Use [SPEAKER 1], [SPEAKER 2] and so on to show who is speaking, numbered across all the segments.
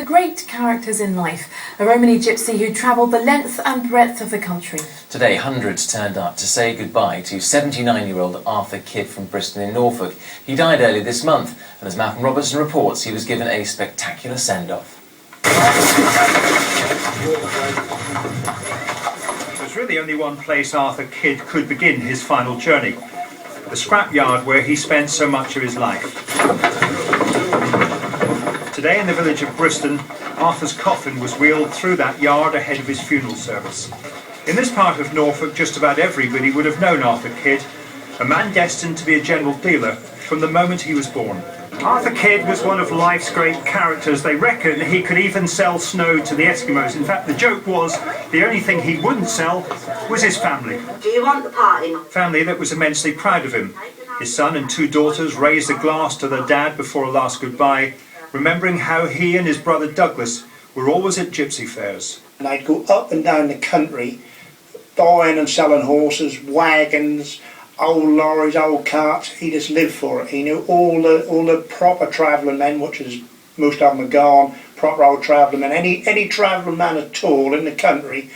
[SPEAKER 1] the great characters in life, a Romany gypsy who travelled the length and breadth of the country.
[SPEAKER 2] Today, hundreds turned up to say goodbye to 79-year-old Arthur Kidd from Briston in Norfolk. He died earlier this month, and as Malcolm Robertson reports, he was given a spectacular send-off.
[SPEAKER 3] There's really only one place Arthur Kidd could begin his final journey: the scrapyard where he spent so much of his life. Today in the village of Briston, Arthur's coffin was wheeled through that yard ahead of his funeral service. In this part of Norfolk, just about everybody would have known Arthur Kidd, a man destined to be a general dealer from the moment he was born. Arthur Kidd was one of life's great characters. They reckon he could even sell snow to the Eskimos. In fact, the joke was the only thing he wouldn't sell was his family.
[SPEAKER 4] Do you want the party?
[SPEAKER 3] Family that was immensely proud of him. His son and two daughters raised a glass to their dad before a last goodbye, remembering how he and his brother Douglas were always at gypsy fairs.
[SPEAKER 5] And I'd go up and down the country buying and selling horses, wagons, old lorries, old carts. He just lived for it. He knew all the proper travelling men, which is most of them are gone, proper old travelling men. Any travelling man at all in the country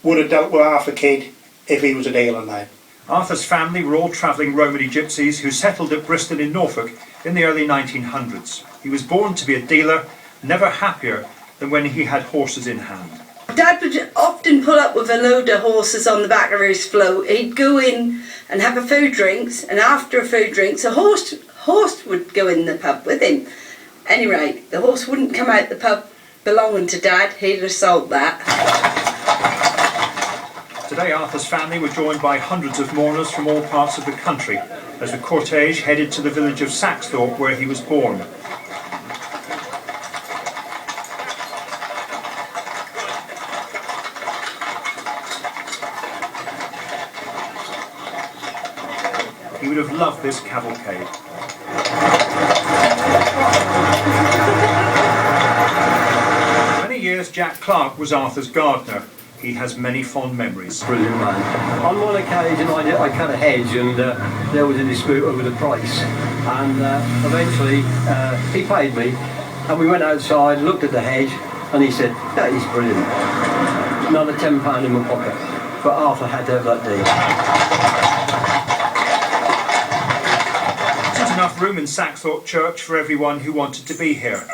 [SPEAKER 5] would have dealt with Arthur Kidd if he was a dealer now.
[SPEAKER 3] Arthur's family were all travelling Romany gypsies who settled at Briston in Norfolk in the early 1900s. He was born to be a dealer, never happier than when he had horses in hand.
[SPEAKER 4] Dad would often pull up with a load of horses on the back of his float. He'd go in and have a few drinks, and after a few drinks a horse would go in the pub with him. Anyway, the horse wouldn't come out the pub belonging to Dad, he'd assault that.
[SPEAKER 3] Today Arthur's family were joined by hundreds of mourners from all parts of the country as the cortege headed to the village of Saxthope where he was born. He would have loved this cavalcade. For many years Jack Clark was Arthur's gardener. He has many fond memories.
[SPEAKER 6] Brilliant man. On one occasion I cut a hedge and there was a dispute over the price, and eventually he paid me, and we went outside, looked at the hedge, and he said, "That is brilliant." Another £10 in my pocket, but Arthur had to have that deal.
[SPEAKER 3] There wasn't enough room in Saxthope Church for everyone who wanted to be here.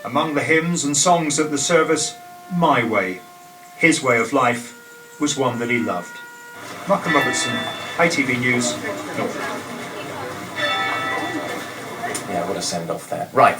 [SPEAKER 3] Among the hymns and songs at the service, My Way, his way of life, was one that he loved. Malcolm Robertson, ITV News, Norfolk.
[SPEAKER 2] Yeah, what a send-off there. Right.